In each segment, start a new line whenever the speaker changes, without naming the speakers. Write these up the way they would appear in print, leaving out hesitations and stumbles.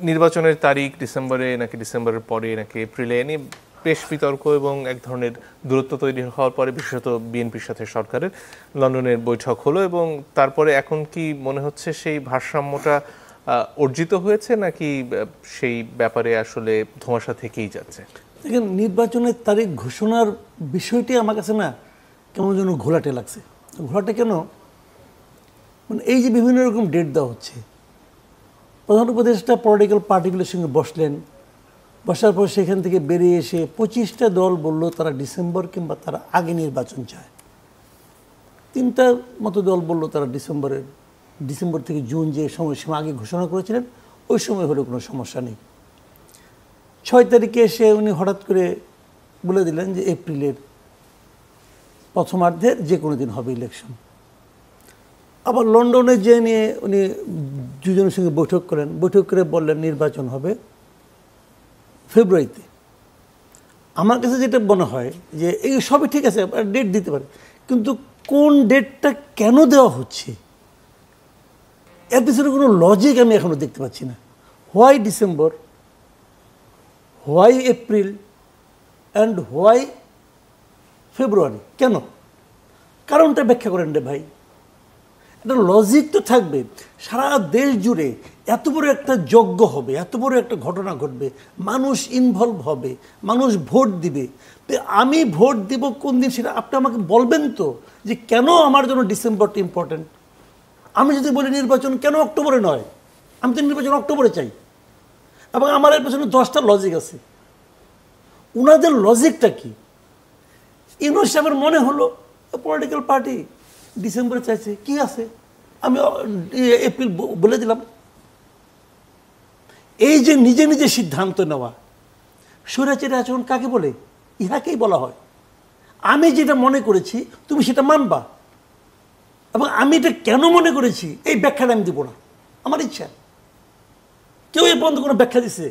নির্বাচনের তারিখ ডিসেম্বরে নাকি ডিসেম্বরের পরে নাকি এপ্রিলে এ নিয়ে বেশ বিতর্ক এবং এক ধরনের দূরত্ব তৈরি হওয়ার পরে বিশেষত বিএনপির সাথে সরকারের লন্ডনের বৈঠক হলো এবং তারপরে এখন কি মনে হচ্ছে সেই ভারসাম্যটা অর্জিত হয়েছে নাকি সেই ব্যাপারে আসলে ধোঁয়াশা থেকেই যাচ্ছে?
দেখেন, নির্বাচনের তারিখ ঘোষণার বিষয়টি আমার কাছে না কেমন যেন ঘোলাটে লাগছে। ঘোলাটে কেন? মানে এই যে বিভিন্ন রকম ডেট দেওয়া হচ্ছে, প্রধান উপদেষ্টা পলিটিক্যাল পার্টিগুলোর সঙ্গে বসলেন, বসার পর সেখান থেকে বেরিয়ে এসে 25টা দল বলল তারা ডিসেম্বর কিংবা তারা আগে নির্বাচন চায়। 3টার মতো দল বলল তারা ডিসেম্বর থেকে জুন যে সময়সীমা আগে ঘোষণা করেছিলেন ওই সময় হলে কোনো সমস্যা নেই। 6 তারিখে এসে উনি হঠাৎ করে বলে দিলেন যে এপ্রিলের প্রথমার্ধের যে কোনো দিন হবে ইলেকশন। আবার লন্ডনে যে নিয়ে উনি দুজনের সঙ্গে বৈঠক করেন, বৈঠক করে বললেন নির্বাচন হবে ফেব্রুয়ারিতে। আমার কাছে যেটা মনে হয় যে এই সবই ঠিক আছে, ডেট দিতে পারে, কিন্তু কোন ডেটটা কেন দেওয়া হচ্ছে এর পিছনে কোনো লজিক আমি এখনো দেখতে পাচ্ছি না। Why December, why April and why February? কেন? কারণটা ব্যাখ্যা করেন রে ভাই। একটা লজিক তো থাকবে। সারা দেশ জুড়ে এত বড় একটা যজ্ঞ হবে, এত বড় একটা ঘটনা ঘটবে, মানুষ ইনভলভ হবে, মানুষ ভোট দিবে। আমি ভোট দিব কোন দিন সেটা আপনি আমাকে বলবেন তো, যে কেন আমার জন্য ডিসেম্বরটা ইম্পর্টেন্ট। আমি যদি বলি নির্বাচন কেন অক্টোবরে নয়, আমি তো নির্বাচন অক্টোবরে চাই, এবং আমার এর পেছনে 10টা লজিক আছে। ওনাদের লজিকটা কি? ইউনূস সাহেবের মনে হলো পলিটিক্যাল পার্টি ডিসেম্বরে চাইছে, কি আছে, আমি এপ্রিল বলে দিলাম। এই যে নিজে নিজে সিদ্ধান্ত নেওয়া, স্বৈরাচারী আচরণ কাকে বলে? ইহাকেই বলা হয় আমি যেটা মনে করেছি তুমি সেটা মানবা, এবং আমি এটা কেন মনে করেছি এই ব্যাখ্যাটা আমি দিব না, আমার ইচ্ছা। কেউ এ পর্যন্ত কোনো ব্যাখ্যা দিছে?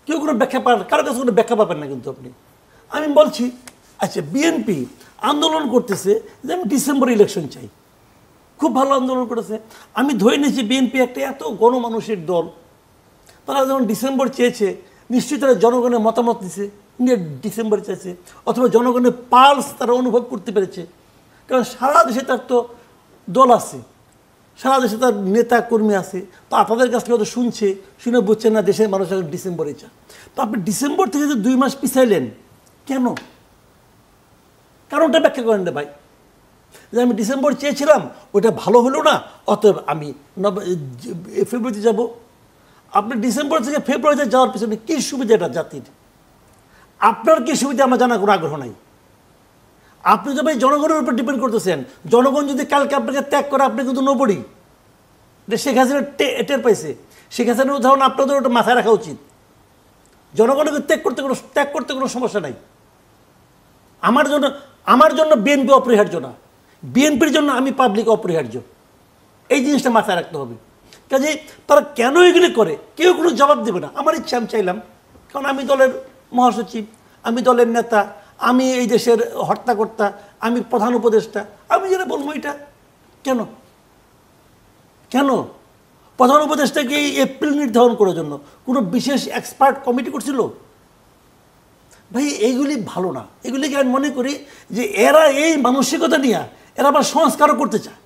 কেউ কোনো ব্যাখ্যা পান? কারো কাছে কোনো ব্যাখ্যা পাবেন না। কিন্তু আমি বলছি, আচ্ছা বিএনপি আন্দোলন করতেছে যে আমি ডিসেম্বরে ইলেকশন চাই, খুব ভালো আন্দোলন করেছে। আমি ধরে নিয়েছি বিএনপি একটা এত গণমানুষের দল, তারা যখন ডিসেম্বর চেয়েছে নিশ্চয়ই তারা জনগণের মতামত দিছে, ডিসেম্বর চাইছে, অথবা জনগণের পালস তারা অনুভব করতে পেরেছে। কারণ সারা দেশে তার তো দল আছে, সারা দেশে তার নেতা কর্মী আছে, তো আপনাদের কাছ থেকে হয়তো শুনে বুঝছেন না দেশের মানুষ এখন ডিসেম্বরে চায়। তো আপনি ডিসেম্বর থেকে যে 2 মাস পিছাইলেন কেন? কারণটা ব্যাখ্যা করেন রে ভাই। যে আমি ডিসেম্বর চেয়েছিলাম, ওইটা ভালো হলো না, অতএব আমি ফেব্রুয়ারিতে যাব। আপনি ডিসেম্বর থেকে ফেব্রুয়ারিতে যাওয়ার পিছনে কী সুবিধা এটা জাতির? আপনার কী সুবিধা আমার জানার কোনো আগ্রহ নাই। আপনি তো ভাই জনগণের উপর ডিপেন্ড করতেছেন। জনগণ যদি কালকে আপনাকে ত্যাগ করে, আপনি কিন্তু নোবডি। এটা শেখ হাসিনা টের পাইছে। শেখ হাসিনার উদাহরণ আপনাদের ওটা মাথায় রাখা উচিত। জনগণকে ত্যাগ করতে কোনো সমস্যা নাই। আমার জন্য বিএনপি অপরিহার্য না, বিএনপির জন্য আমি পাবলিক অপরিহার্য। এই জিনিসটা মাথায় রাখতে হবে। কাজে তারা কেন এগুলি করে কেউ কোনো জবাব দেবে না। আমার ইচ্ছা আমি চাইলাম, কারণ আমি দলের মহাসচিব, আমি দলের নেতা, আমি এই দেশের হর্তাকর্তা, আমি প্রধান উপদেষ্টা, আমি যেটা বলবো এটা কেন কেন প্রধান উপদেষ্টাকে এই এপ্রিল নির্ধারণ করার জন্য কোনো বিশেষ এক্সপার্ট কমিটি করছিল? ভাই এইগুলি ভালো না। এগুলিকে আমি মনে করি যে এরা এই মানসিকতা নিয়ে এরা আবার সংস্কারও করতে চায়।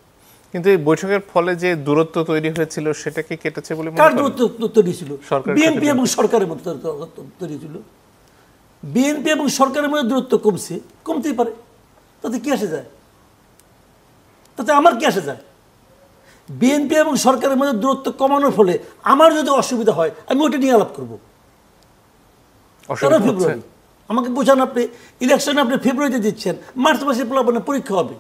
কিন্তু এই বৈঠকের ফলে যে দূরত্ব তৈরি হয়েছিল সেটা কি কেটেছে বলে মনে
করেন? কার দূরত্ব তৈরি ছিল? বিএনপি এবং সরকারের মধ্যে তৈরি ছিল। বিএনপি এবং সরকারের মধ্যে দূরত্ব কমতেই পারে, তাতে কি আসে যায়? তাতে আমার কি আসে যায়? বিএনপি এবং সরকারের মধ্যে দূরত্ব কমানোর ফলে আমার যদি অসুবিধা হয় আমি ওটা নিয়ে আলাপ করবো। ফেব্রুয়ারি আমাকে বোঝান, আপনি ইলেকশনে আপনি ফেব্রুয়ারিতে দিচ্ছেন, মার্চ মাসে পরীক্ষা হবে।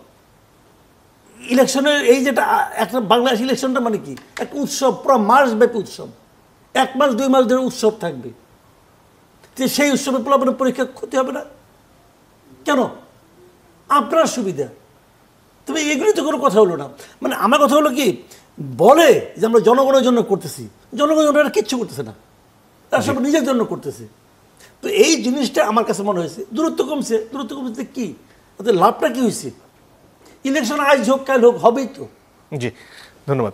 ইলেকশনের এই যেটা একটা বাংলাদেশ ইলেকশনটা মানে কি একটা উৎসব, পুরো মাস ব্যাপী উৎসব, 1 মাস 2 মাস ধরে উৎসব থাকবে। সেই উৎসবে পরীক্ষা ক্ষতি হবে না কেন? আপনার সুবিধা। তবে এগুলি তো কোনো কথা হলো না। মানে আমার কথা হলো কি, বলে যে আমরা জনগণের জন্য করতেছি, জনগণের কিচ্ছু করতেছে না, তারা সব নিজের জন্য করতেছে। তো এই জিনিসটা আমার কাছে মনে হয়েছে দূরত্ব কমছে। দূরত্ব কমছে কি? তাতে লাভটা কি হয়েছে? ইলেকশন আজ হোক কাল হোক, হবেই তো।
জি, ধন্যবাদ।